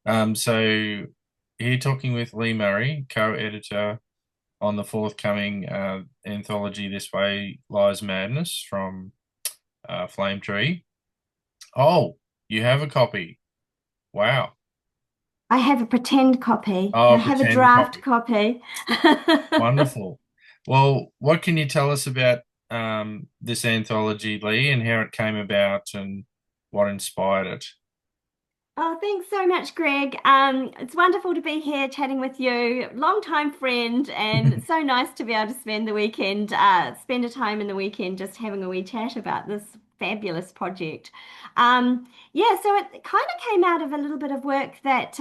So here talking with Lee Murray, co-editor on the forthcoming anthology This Way Lies Madness from Flame Tree. Oh, you have a copy. Wow. I have a pretend copy. I Oh, have a pretend draft copy. copy. Wonderful. Well, what can you tell us about this anthology, Lee, and how it came about and what inspired it? Oh, thanks so much, Greg. It's wonderful to be here chatting with you, longtime friend, and so nice to be able to spend a time in the weekend just having a wee chat about this fabulous project. Yeah, so it kind of came out of a little bit of work that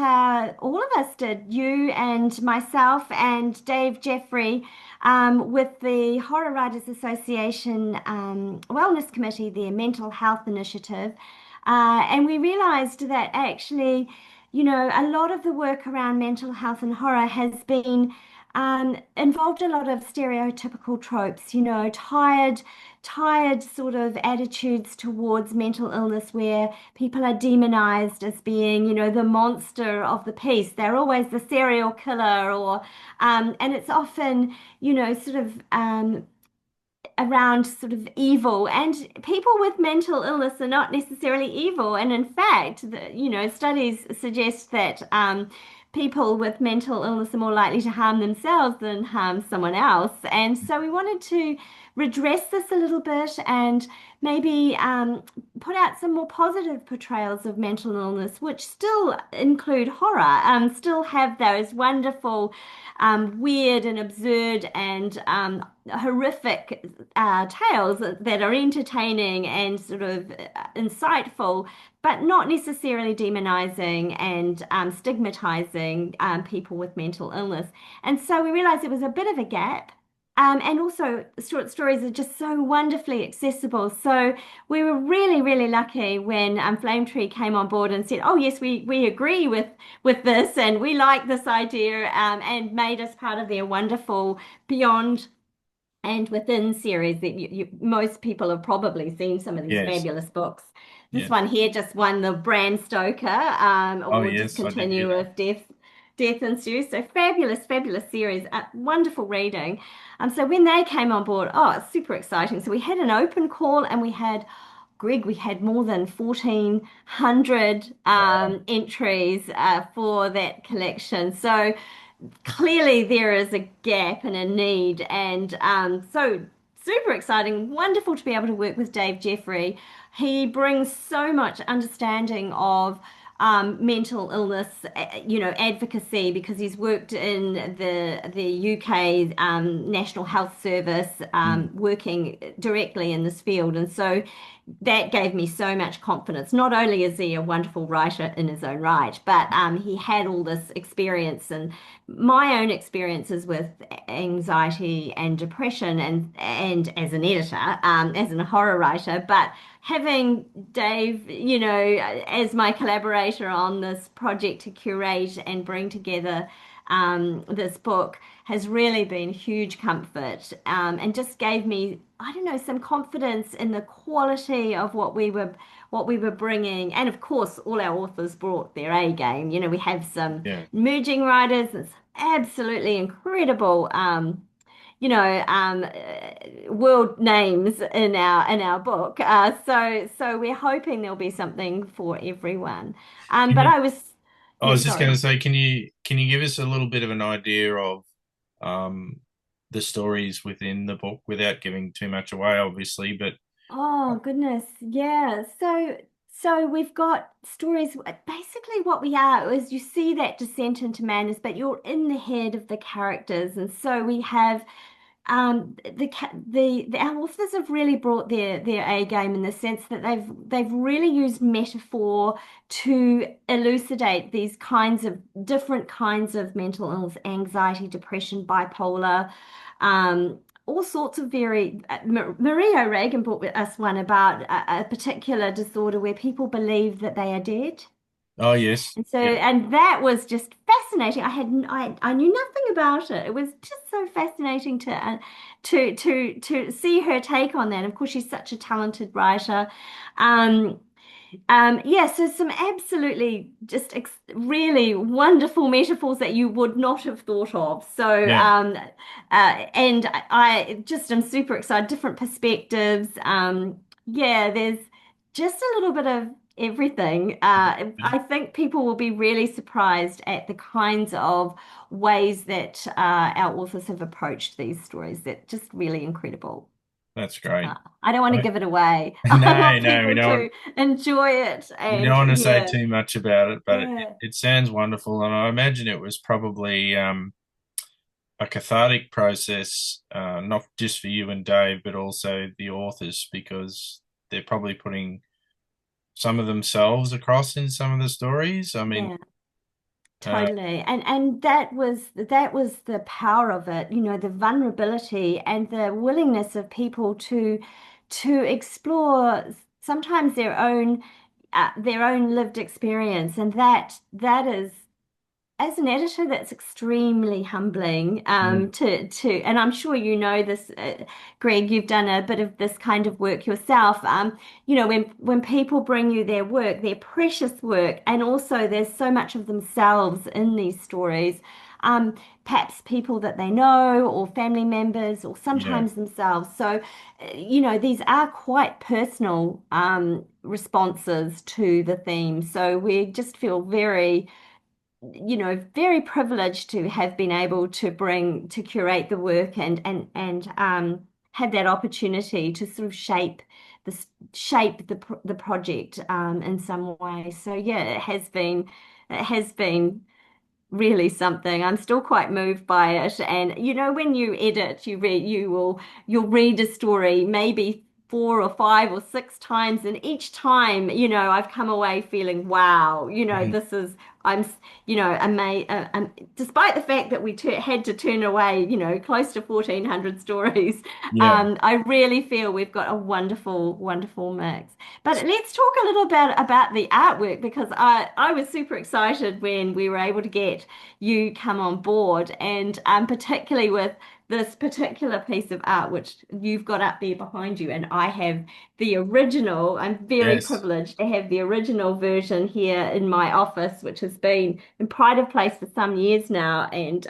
all of us did, you and myself and Dave Jeffrey, with the Horror Writers Association Wellness Committee, their mental health initiative. And we realized that actually, a lot of the work around mental health and horror has been involved a lot of stereotypical tropes, tired sort of attitudes towards mental illness where people are demonized as being, the monster of the piece. They're always the serial killer and it's often, sort of around sort of evil, and people with mental illness are not necessarily evil, and in fact studies suggest that people with mental illness are more likely to harm themselves than harm someone else. And so we wanted to redress this a little bit and maybe put out some more positive portrayals of mental illness, which still include horror, still have those wonderful weird and absurd and horrific tales that are entertaining and sort of insightful, but not necessarily demonizing and stigmatizing people with mental illness. And so we realized it was a bit of a gap. And also, short stories are just so wonderfully accessible. So we were really, really lucky when Flame Tree came on board and said, "Oh yes, we agree with this, and we like this idea," and made us part of their wonderful Beyond and Within series that most people have probably seen some of these Yes. fabulous books. This Yes. one here just won the Bram Stoker Oh, award, just yes, I did hear continue that. with Death Ensues. So fabulous, fabulous series, wonderful reading. So when they came on board, oh, it's super exciting. So we had an open call and we had more than 1,400 Wow. entries for that collection. So clearly there is a gap and a need, and so super exciting, wonderful to be able to work with Dave Jeffrey. He brings so much understanding of mental illness, advocacy, because he's worked in the UK National Health Service, Mm. working directly in this field, and so that gave me so much confidence. Not only is he a wonderful writer in his own right, but he had all this experience and my own experiences with anxiety and depression, and as an editor, as a horror writer. But having Dave, as my collaborator on this project to curate and bring together this book has really been huge comfort, and just gave me, I don't know, some confidence in the quality of what we were bringing. And of course, all our authors brought their A game. We have some Yeah. emerging writers. It's absolutely incredible. World names in our book. So we're hoping there'll be something for everyone. Can But you, I was, I yeah, was just going sorry. to say, can you give us a little bit of an idea of um, the stories within the book without giving too much away, obviously, but Oh goodness, yeah. So we've got stories. Basically, what we are is you see that descent into madness, but you're in the head of the characters, and so we have our authors have really brought their A game in the sense that they've really used metaphor to elucidate these kinds of different kinds of mental illness, anxiety, depression, bipolar, all sorts of very. Maria O'Regan brought us one about a particular disorder where people believe that they are dead. oh yes, And so, yeah. and that was just fascinating. I knew nothing about it. It was just so fascinating to see her take on that. Of course, she's such a talented writer. Um, Yeah, so some absolutely just ex really wonderful metaphors that you would not have thought of. So, Yeah, and I just am super excited, different perspectives. Yeah, there's just a little bit of everything. I think people will be really surprised at the kinds of ways that our authors have approached these stories. They're just really incredible. that's great. I don't want to I- give it away. I No, want no, people to enjoy it we don't and want to say yeah, too much about it, but yeah, it sounds wonderful, and I imagine it was probably a cathartic process, not just for you and Dave, but also the authors, because they're probably putting some of themselves across in some of the stories. I mean, yeah, uh, totally. And that was the power of it, the vulnerability and the willingness of people to explore sometimes their own lived experience, and that is as an editor, that's extremely humbling mm, and I'm sure you know this, Greg, you've done a bit of this kind of work yourself. When people bring you their work, their precious work, and also there's so much of themselves in these stories, perhaps people that they know or family members or yeah, sometimes themselves. So, these are quite personal responses to the theme. So we just feel very privileged to have been able to curate the work and have that opportunity to sort of shape the project in some way. So yeah, it has been really something. I'm still quite moved by it. And when you edit, you'll read a story maybe 4 or 5 or 6 times, and each time, I've come away feeling, wow, mm, this is I'm, despite the fact that we had to turn away, close to 1,400 stories, yeah. I really feel we've got a wonderful, wonderful mix. But let's talk a little bit about the artwork because I was super excited when we were able to get you come on board, and particularly with this particular piece of art which you've got up there behind you, and I have the original. I'm very Yes. privileged to have the original version here in my office, which has been in pride of place for some years now, and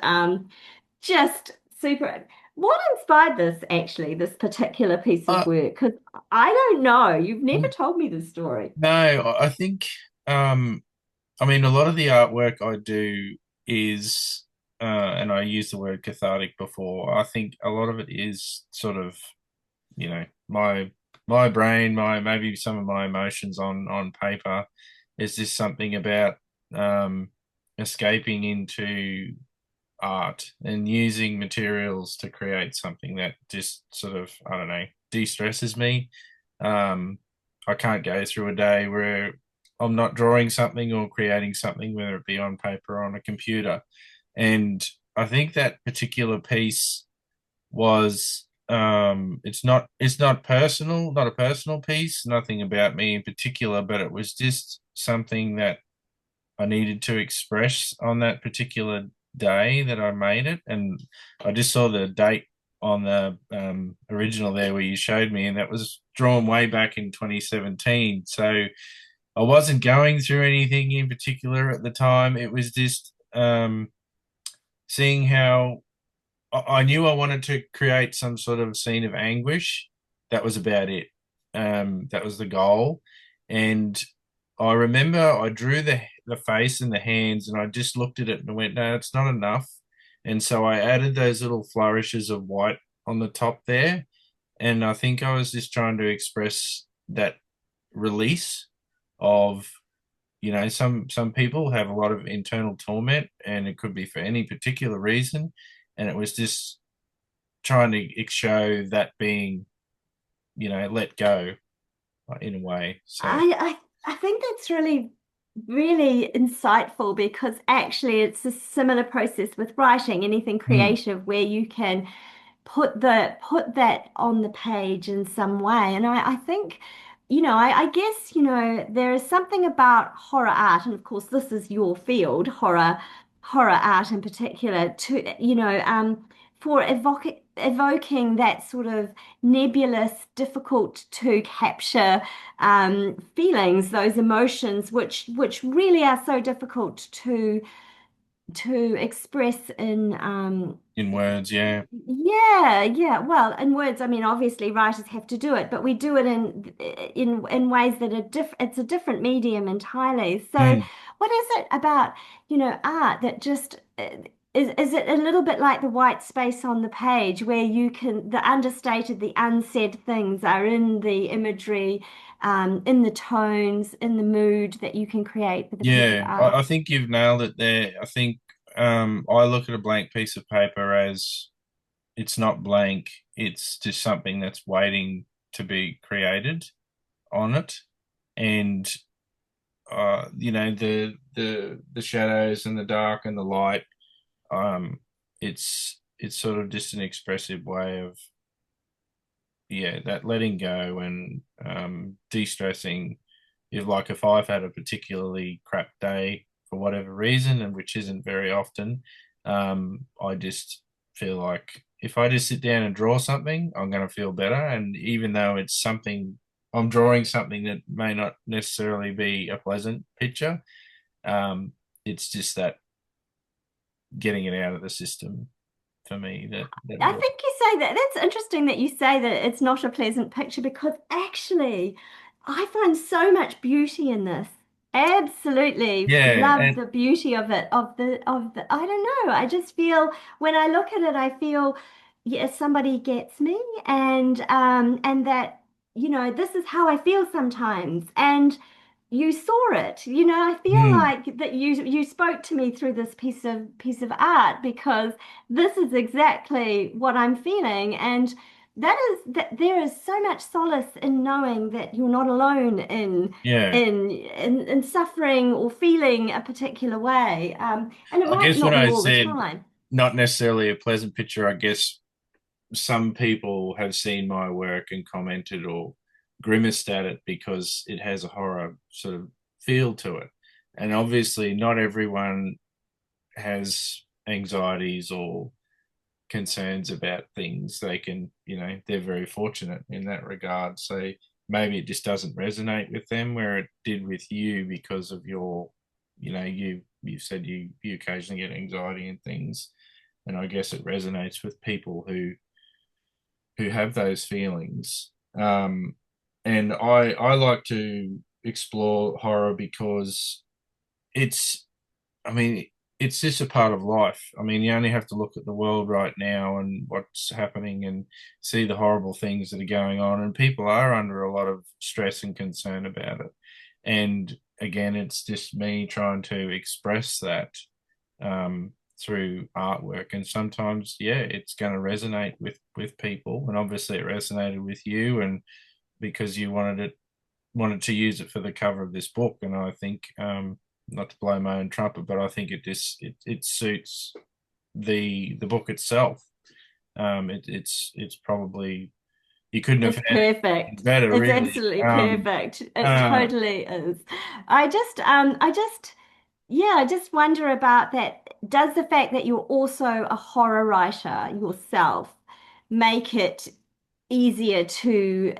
just super. What inspired this actually, this particular piece of Uh, work? Because I don't know. You've never told me this story. no, I think, I mean, a lot of the artwork I do is, and I used the word cathartic before. I think a lot of it is sort of, my brain, my maybe some of my emotions on paper. Is just something about um, escaping into art and using materials to create something that just sort of, I don't know, de-stresses me. Um, I can't go through a day where I'm not drawing something or creating something, whether it be on paper or on a computer. And I think that particular piece was it's not personal, not a personal piece, nothing about me in particular, but it was just something that I needed to express on that particular day that I made it. And I just saw the date on the original there where you showed me, and that was drawn way back in 2017. So I wasn't going through anything in particular at the time. It was just seeing how I knew I wanted to create some sort of scene of anguish. That was about it. That was the goal. And I remember I drew the face and the hands, and I just looked at it and went, no, it's not enough. And so I added those little flourishes of white on the top there. And I think I was just trying to express that release of, some people have a lot of internal torment, and it could be for any particular reason. And it was just trying to show that being, let go in a way. So, I think that's really, really insightful because actually it's a similar process with writing, anything mm, creative where you can put that on the page in some way. And I think, I guess, there is something about horror art, and of course this is your field, horror art in particular, to, for evoking that sort of nebulous, difficult to capture feelings, those emotions, which really are so difficult to express in In words, yeah. yeah, yeah. Well, in words, I mean, obviously writers have to do it, but we do it in ways that are it's a different medium entirely. So, Mm, what is it about, art that just is it a little bit like the white space on the page where you can the understated, the unsaid things are in the imagery, in the tones, in the mood that you can create with a piece of yeah, art. I think you've nailed it there. I think I look at a blank piece of paper as it's not blank, it's just something that's waiting to be created on it. And the shadows and the dark and the light, um, it's sort of just an expressive way of yeah, that letting go and de-stressing. If like if I've had a particularly crap day for whatever reason, and which isn't very often, I just feel like if I just sit down and draw something, I'm going to feel better. And even though it's something I'm drawing something that may not necessarily be a pleasant picture, um, it's just that getting it out of the system for me that I works. think you say that. That's interesting that you say that it's not a pleasant picture because actually, I find so much beauty in this. Absolutely Yeah, love and the beauty of it, of the, I don't know. I just feel when I look at it, I feel, yes, somebody gets me and that, this is how I feel sometimes. And you saw it. I feel mm, like that you spoke to me through this piece of art because this is exactly what I'm feeling. And that there is so much solace in knowing that you're not alone in yeah. in suffering or feeling a particular way. And it I might guess when not be I all the said time. not necessarily a pleasant picture, I guess some people have seen my work and commented or grimaced at it because it has a horror sort of feel to it. And obviously, not everyone has anxieties or concerns about things. They can, they're very fortunate in that regard. So maybe it just doesn't resonate with them where it did with you because of your, you said you occasionally get anxiety and things. And I guess it resonates with people who have those feelings. And I like to explore horror because it's I mean, it's just a part of life. I mean, you only have to look at the world right now and what's happening and see the horrible things that are going on. And people are under a lot of stress and concern about it. And again, it's just me trying to express that through artwork. And sometimes, yeah, it's going to resonate with people. And obviously, it resonated with you, and because you wanted to use it for the cover of this book, and I think not to blow my own trumpet, but I think it suits the book itself. It's probably you couldn't have It's had perfect. anything better, It's really. absolutely perfect. It Uh, totally is. I just Yeah, I just wonder about that. Does the fact that you're also a horror writer yourself make it easier to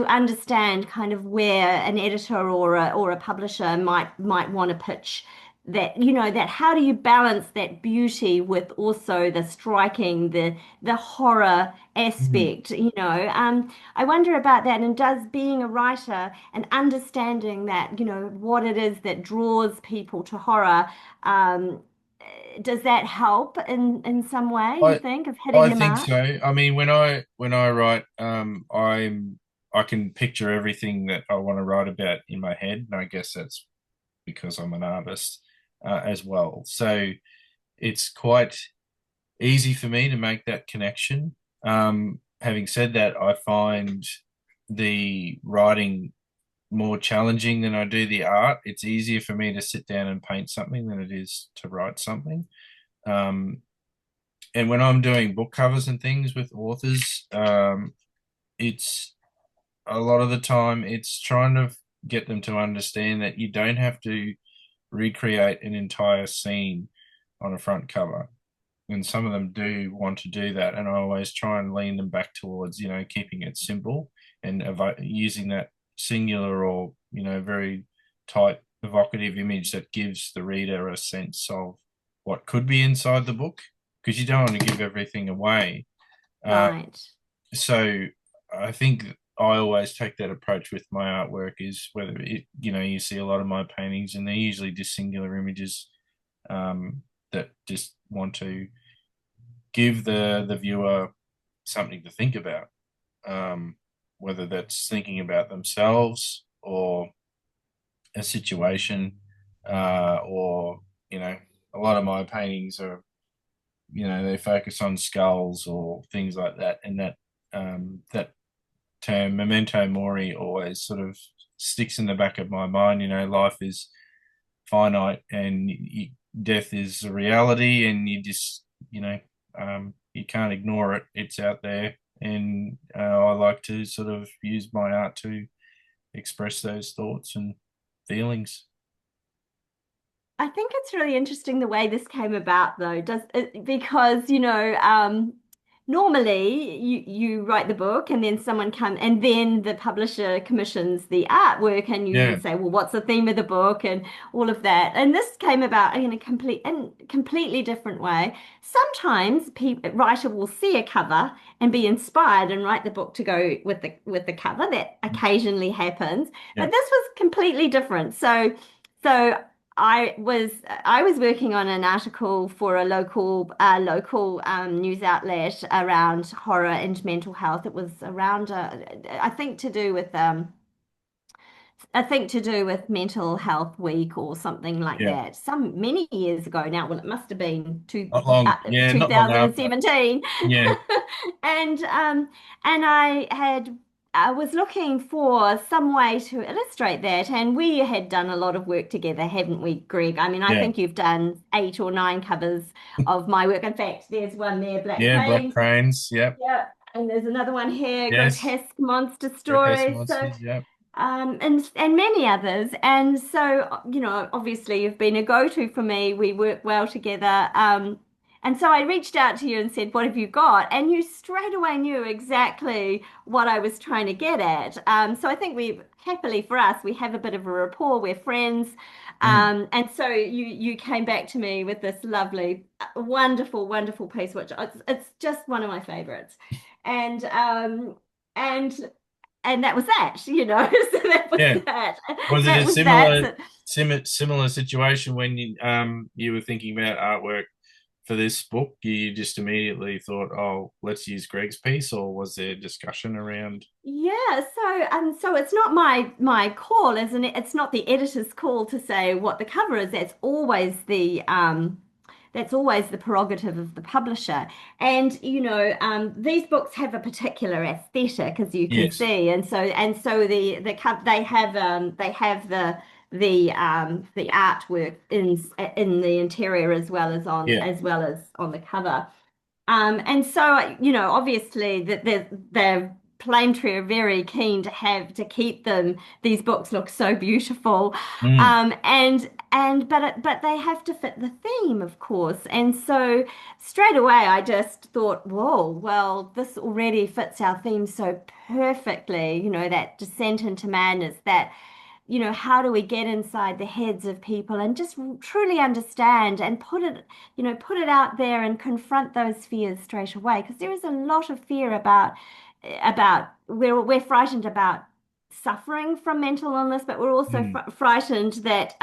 understand kind of where an editor or a publisher might want to pitch that, that how do you balance that beauty with also the striking, the horror mhm. aspect, I wonder about that. And does being a writer and understanding that, what it is that draws people to horror, does that help in some way, you I think, of hitting I the think mark? so. I mean, when I write, I can picture everything that I want to write about in my head, and I guess that's because I'm an artist as well. So it's quite easy for me to make that connection. Having said that, I find the writing more challenging than I do the art. It's easier for me to sit down and paint something than it is to write something. Um, and when I'm doing book covers and things with authors, it's a lot of the time it's trying to get them to understand that you don't have to recreate an entire scene on a front cover. and some of them do want to do that, and I always try and lean them back towards, keeping it simple and using that singular or, very tight evocative image that gives the reader a sense of what could be inside the book, because you don't want to give everything away. Uh, Right. so I think I always take that approach with my artwork, is whether you see a lot of my paintings and they're usually just singular images, that just want to give the viewer something to think about, whether that's thinking about themselves or a situation, or a lot of my paintings are, they focus on skulls or things like that, and that term memento mori always sort of sticks in the back of my mind. Life is finite, and death is a reality, and you can't ignore it. It's out there, and I like to sort of use my art to express those thoughts and feelings. I think it's really interesting the way this came about, though, does it, because normally you write the book and then someone come and then the publisher commissions the artwork and you Yeah, say, well, what's the theme of the book and all of that. And this came about in a completely different way. Sometimes writer will see a cover and be inspired and write the book to go with the cover. That occasionally happens, yeah, but this was completely different. So. I was working on an article for a local news outlet around horror and mental health. It was around I think to do with Mental Health Week or something like yeah. that. Some many years ago now. Well, it must have been Not long. Yeah, not long after. 2017. Yeah, And I was looking for some way to illustrate that, and we had done a lot of work together, haven't we, Greg? I mean, I yeah, think you've done 8 or 9 covers of my work. In fact, there's one there, Black yeah. Black Cranes. cranes. Yep. Yeah. And there's another one here, Yes. Grotesque Monster Grotesque Stories. So monsters. Yep. and many others. And so, obviously you've been a go-to for me. We work well together. And so I reached out to you and said, "What have you got?" And you straight away knew exactly what I was trying to get at. So I think happily for us, we have a bit of a rapport. We're friends. Mm. And so you came back to me with this lovely, wonderful, wonderful piece, which it's just one of my favorites. And and and that was that. So that was Yeah. that. Was it That a was that. similar So, similar situation when you were thinking about artwork for this book? You just immediately thought, "Oh, let's use Greg's piece," or was there discussion around? yeah, so it's not my call, isn't it? It's not the editor's call to say what the cover is. That's always the prerogative of the publisher. And these books have a particular aesthetic, as you can Yes. see. And so they have the artwork in the interior as well as Yeah. on the cover. And so, obviously that the Plane Tree are very keen to keep these books look so beautiful. Mm. But they have to fit the theme, of course. And so straight away I just thought, whoa, well, this already fits our theme so perfectly, that descent into madness, that how do we get inside the heads of people and just truly understand and put it out there and confront those fears straight away? Because there is a lot of fear about we're frightened about suffering from mental illness, but we're also Mm. frightened that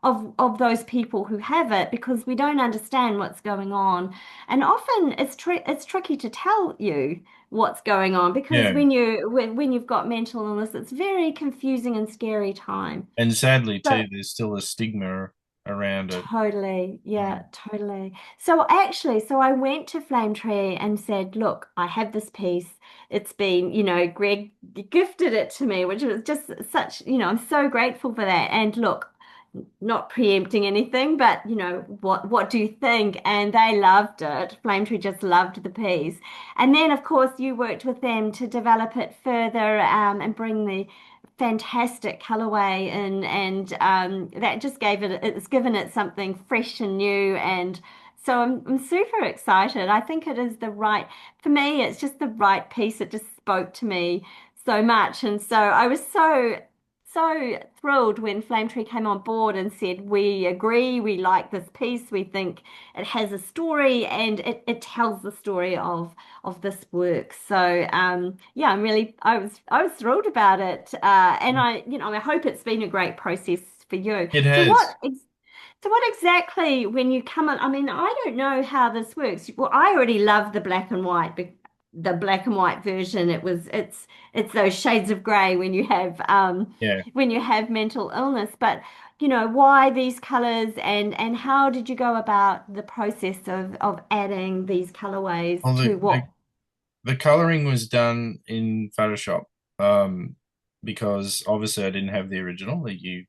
of those people who have it because we don't understand what's going on, and often it's tricky to tell you what's going on because Yeah. when you've got mental illness, it's very confusing and scary time. And sadly So too, there's still a stigma around it. totally, yeah, Mm. totally. So I went to Flame Tree and said, "Look, I have this piece. It's been, Greg gifted it to me, which was just such, I'm so grateful for that. And look, not preempting anything, but what do you think?" And they loved it. Flame Tree just loved the piece. And then, of course, you worked with them to develop it further, and bring the fantastic colorway in, and that just it's given it something fresh and new and So I'm super excited. I think it is the right, for me, it's just the right piece. It just spoke to me so much. And so I was so thrilled when Flame Tree came on board and said, we agree, we like this piece, we think it has a story and it tells the story of this work. So yeah, I was thrilled about it. And I hope it's been a great process for you. It So has. what exactly, when you come on, I mean, I don't know how this works. Well, I already love the black and white version. It's those shades of grey Yeah. when you have mental illness. But why these colors and how did you go about the process of adding these colorways Well, to what? the coloring was done in Photoshop, um, because obviously I didn't have the original. You're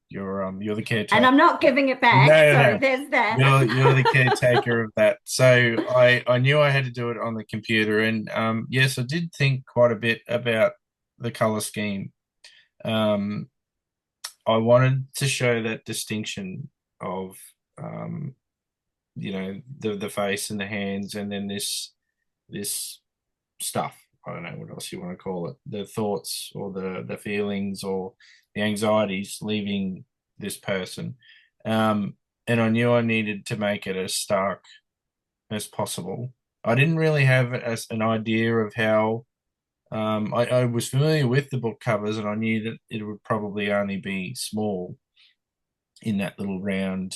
the And caretaker. I'm not giving it back, No, no, so no. there's that. You're the caretaker of that. So I knew I had to do it on the computer, and yes, I did think quite a bit about the color scheme. Um, I wanted to show that distinction of the face and the hands, and then this stuff. I don't know what else you want to call it. The thoughts or the feelings or the anxieties leaving this person. Um, and I knew I needed to make it as stark as possible. I didn't really have an idea of how. I was familiar with the book covers, and I knew that it would probably only be small in that little round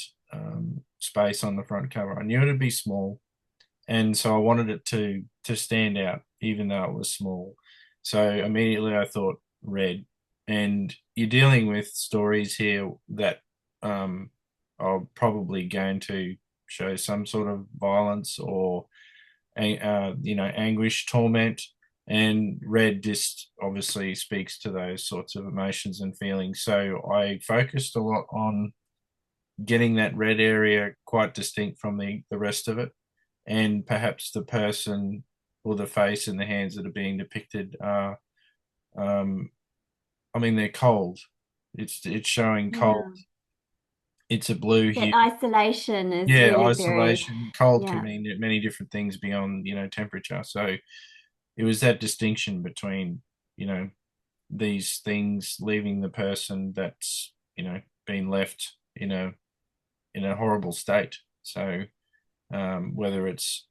space on the front cover. I knew it'd be small, and so I wanted it to stand out, even though it was small. So immediately I thought red, and you're dealing with stories here that are probably going to show some sort of violence or anguish, torment, and red just obviously speaks to those sorts of emotions and feelings. So I focused a lot on getting that red area quite distinct from the rest of it, and perhaps the person or the face and the hands that are being depicted are, um, I mean, they're cold. It's showing cold. Yeah. It's a blue That hue. isolation is Yeah, really very, isolation. Cold can yeah. mean many different things beyond, temperature. So it was that distinction between, you know, these things leaving the person that's, been left in a horrible state. So whether it's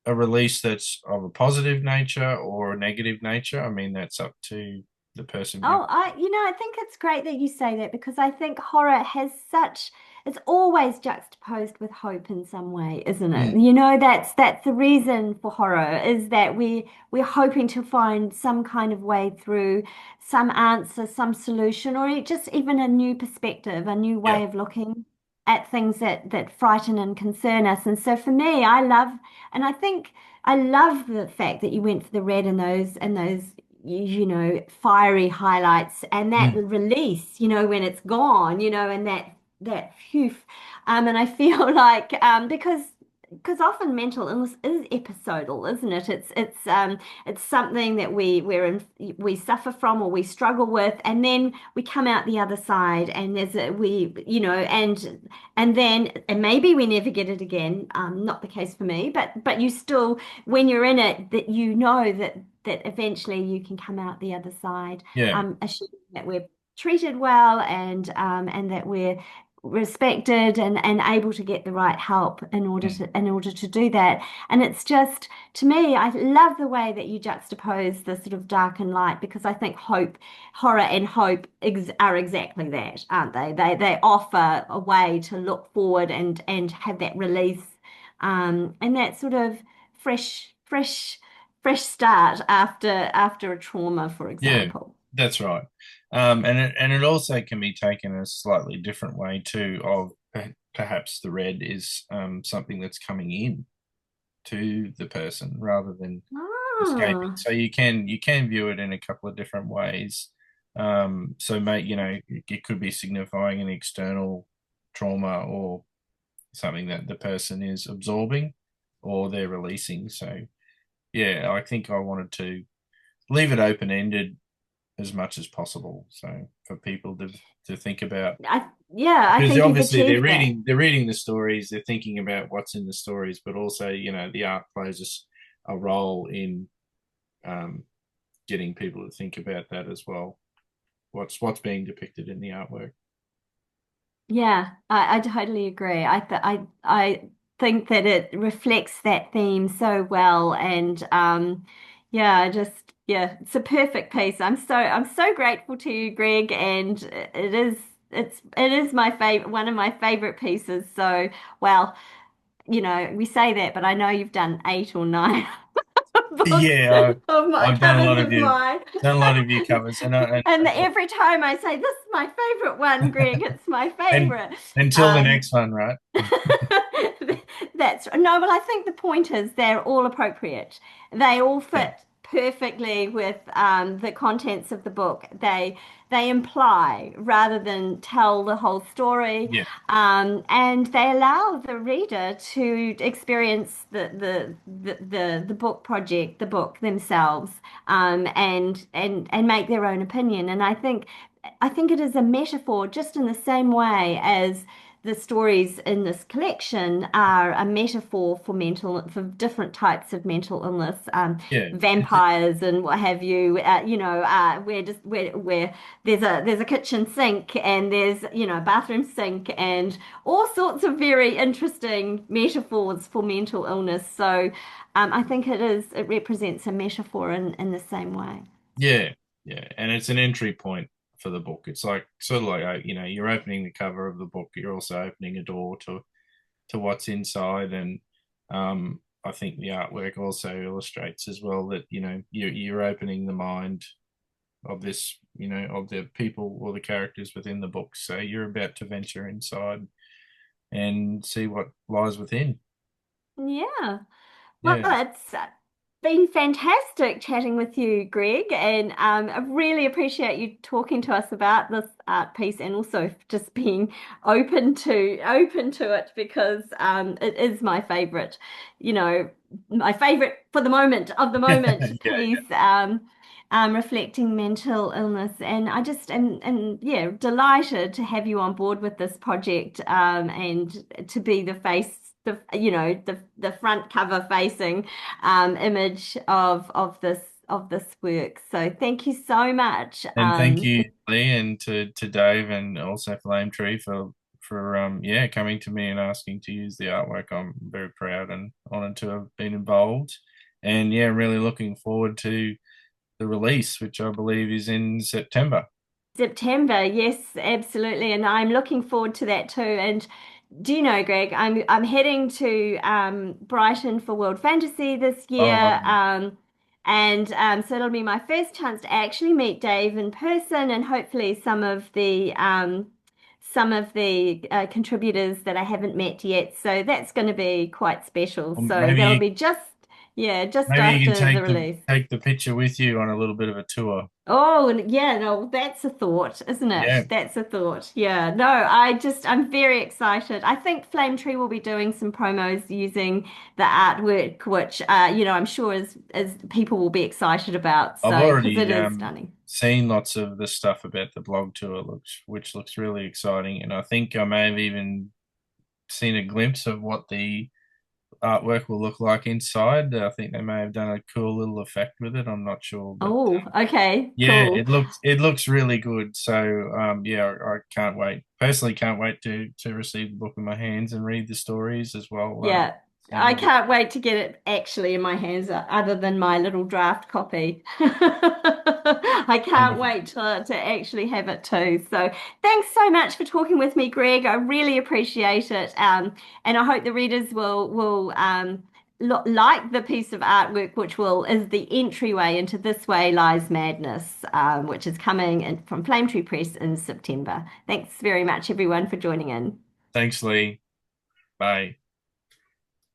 a release that's of a positive nature or a negative nature, I mean, that's up to the person view. Oh, I think it's great that you say that because I think horror has it's always juxtaposed with hope in some way, isn't it? Mm, That's the reason for horror is that we're hoping to find some kind of way through, some answer, some solution, or just even a new perspective, a new yeah. way of looking at things that frighten and concern us. And so for me, and I think I love the fact that you went for the red and those fiery highlights and that Mm, release, when it's gone, and that phew. And I feel like because often mental illness is episodal, isn't it? It's something that we suffer from or we struggle with, and then we come out the other side, and there's a we you know and then and maybe we never get it again. Not the case for me, but you still, when you're in it, that that eventually you can come out the other side, yeah. assuming that we're treated well and that we're respected and able to get the right help Mm, in order to do that. And it's just, to me, I love the way that you juxtapose the sort of dark and light because I think horror and hope are exactly that, aren't they? They offer a way to look forward and have that release, and that sort of fresh start after a trauma, for yeah, example. that's right. And it also can be taken a slightly different way too, of perhaps the red is something that's coming in to the person rather than escaping. Ah, So you can view it in a couple of different ways. So mate, it could be signifying an external trauma or something that the person is absorbing or they're releasing. So yeah, I think I wanted to leave it open ended, as much as possible. So for people to think about, Yeah, I because think you've obviously achieved that. they're reading the stories, they're thinking about what's in the stories, but also the art plays a role in um, getting people to think about that as well. What's being depicted in the artwork. Yeah, I totally agree. I think that it reflects that theme so well, and yeah, yeah, it's a perfect piece. I'm so grateful to you, Greg, and it is my favorite, one of my favorite pieces. So, well, we say that, but I know you've done 8 or 9 books Yeah, of my I've done a lot covers of of your mine. covers, And every time I say, this is my favorite one, Greg, it's my and favorite. until the Um, next one, right? that's no, well, I think the point is they're all appropriate. They all Yeah, fit perfectly with the contents of the book. They imply rather than tell the whole story, yeah, and they allow the reader to experience the book project, the book themselves, and make their own opinion. And I think it is a metaphor just in the same way as the stories in this collection are a metaphor for different types of mental illness, yeah. vampires and what have you. Where there's a kitchen sink and there's a bathroom sink and all sorts of very interesting metaphors for mental illness. So I think it represents a metaphor in the same way. Yeah, yeah, and it's an entry point for the book. It's like sort of like you're opening the cover of the book. You're also opening a door to what's inside, and I think the artwork also illustrates as well that you're opening the mind of this of the people or the characters within the book. So you're about to venture inside and see what lies within. Yeah. Well, Yeah. it's been fantastic chatting with you, Greg, and I really appreciate you talking to us about this art piece and also just being open to it because it is my favorite for the moment of the moment Yeah. piece. Reflecting mental illness, and I just am yeah delighted to have you on board with this project and to be the face the front cover facing image of this work. So thank you so much. And thank you, Lee, and to Dave, and also Flame Tree for yeah, coming to me and asking to use the artwork. I'm very proud and honored to have been involved, and yeah, really looking forward to the release, which I believe is in September. September, yes, absolutely, and I'm looking forward to that too. And do you know, Greg, I'm heading to Brighton for World Fantasy this Oh, year, lovely. and so it'll be my first chance to actually meet Dave in person, and hopefully some of the contributors that I haven't met yet. So that's going to be quite special. Well, So that'll be just maybe you can after the release. take the picture with you on a little bit of a tour. Oh, and yeah, no, that's a thought, isn't it? Yeah, That's a thought. Yeah, no, I'm very excited. I think Flame Tree will be doing some promos using the artwork, which, I'm sure is people will be excited about. I've So, because it already is stunning. seen lots of the stuff about the blog tour, which looks really exciting, and I think I may have even seen a glimpse of what the artwork will look like inside. I think they may have done a cool little effect with it. I'm not sure, but Oh, okay, yeah, cool. it looks really good. So yeah, I can't wait. Personally, can't wait to receive the book in my hands and read the stories as well. Yeah, I Sound good. can't wait to get it actually in my hands, other than my little draft copy. I can't Wonderful. wait to actually have it too. So thanks so much for talking with me, Greg. I really appreciate it. And I hope the readers will like the piece of artwork, which will is the entryway into This Way Lies Madness, which is coming in from Flame Tree Press in September. Thanks very much, everyone, for joining in. Thanks, Lee. Bye.